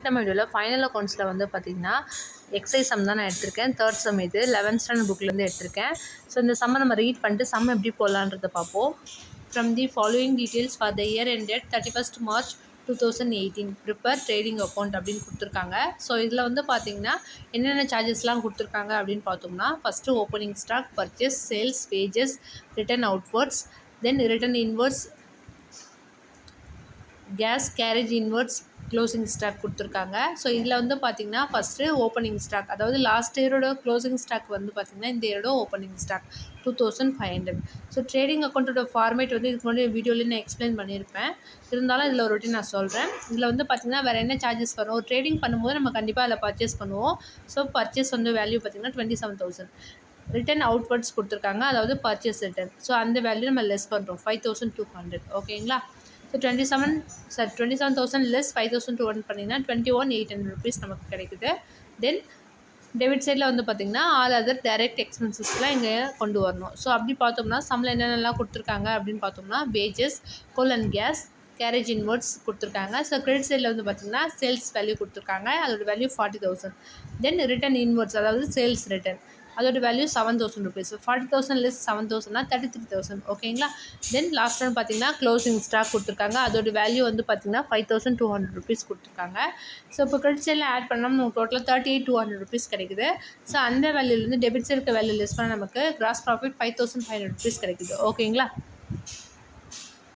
நம்ம வீடியோவில் ஃபைனல் அக்கௌண்ட்ஸில் வந்து பார்த்திங்கன்னா எக்ஸைஸ் சம் தான் நான் எடுத்திருக்கேன். 3rd சம் இது 11th ஸ்டாண்டர்ட் புக்லேருந்து எடுத்திருக்கேன். ஸோ இந்த சம்மை நம்ம ரீட் பண்ணிட்டு சம் எப்படி போடலான்றதை பார்ப்போம். From the following details for the year ended 31st March 2018 prepare trading account அப்படின்னு கொடுத்துருக்காங்க. ஸோ இதில் வந்து பார்த்திங்கன்னா என்னென்ன சார்ஜஸ்லாம் கொடுத்துருக்காங்க அப்படின்னு பார்த்தோம்னா, first opening stock, purchase, sales, wages, return outwards, then return inwards, gas, carriage inwards, closing stock கொடுத்துருக்காங்க. ஸோ இதில் வந்து பார்த்திங்கன்னா ஃபஸ்ட்டு ஓப்பனிங் ஸ்டாக், அதாவது லாஸ்ட் இயரோட க்ளோசிங் ஸ்டாக் வந்து பார்த்திங்கன்னா இந்த இயரோட ஓப்பனிங் ஸ்டாக் 2500. ஸோ ட்ரேடிங் அக்கௌண்ட்டோட ஃபார்மேட் வந்து இதுக்கு முன்னாடி வீடியோவில் நான் எக்ஸ்பிளைன் பண்ணியிருப்பேன். இருந்தாலும் இதில் ஒரு ரொட்டீன் நான் சொல்கிறேன். இதில் வந்து பார்த்திங்கன்னா வேறு என்ன சார்ஜஸ் வரும், ஒரு ட்ரேடிங் பண்ணும்போது நம்ம கண்டிப்பாக அதில் பர்ச்சேஸ் பண்ணுவோம். ஸோ பர்ச்சேஸ் வந்து வேல்யூ பார்த்திங்கன்னா 27,000. ரிட்டர்ன் அவுட்வர்ட்ஸ் கொடுத்துருக்காங்க, அதாவது பர்ச்சேஸ் ரிட்டர்ன். ஸோ அந்த வேல்யூ நம்ம லெஸ் பண்ணுறோம் 5200. ஓகேங்களா. ஸோ 27,000 லெஸ் 5200 பண்ணிங்கன்னா 21,800 rupees நமக்கு கிடைக்குது. தென் டெபிட் சைடில் வந்து பார்த்திங்கன்னா ஆல் அதர் டைரக்ட் எக்ஸ்பென்சஸ்லாம் இங்கே கொண்டு வரணும். ஸோ அப்படி பார்த்தோம்னா சம்மில் என்னென்னலாம் கொடுத்துருக்காங்க அப்படின்னு பார்த்தோம்னா, wages, coal and gas, carriage inwards கொடுத்துருக்காங்க. ஸோ கிரெடிட் சைடில் வந்து பார்த்திங்கன்னா சேல்ஸ் வேல்யூ கொடுத்துருக்காங்க, அதோட வேல்யூ 40,000. தென் ரிட்டர்ன் இன்வர்ட்ஸ், அதாவது சேல்ஸ் ரிட்டர்ன், அதோட வேல்யூ 7,000 rupees. 40,000 லெஸ் 7,000னா 33,000. ஓகேங்களா. தென் லாஸ்ட் டைம் பார்த்தீங்கன்னா க்ளோசிங் ஸ்டாக் கொடுத்துருக்காங்க, அதோட வேல்யூ வந்து பார்த்திங்கன்னா 5,200 rupees கொடுத்துருக்காங்க. ஸோ இப்போ கிரெடிட் சைடில் ஆட் பண்ணாமல் நமக்கு டோட்டலாக 38,200 rupees கிடைக்குது. ஸோ அந்த வேல்யூலேருந்து டெபிட் சைடுக்கு வேல்யூ லெஸ் பண்ணால் நமக்கு கிராஸ் ப்ராஃபிட் 5,500 rupees கிடைக்குது. ஓகேங்களா.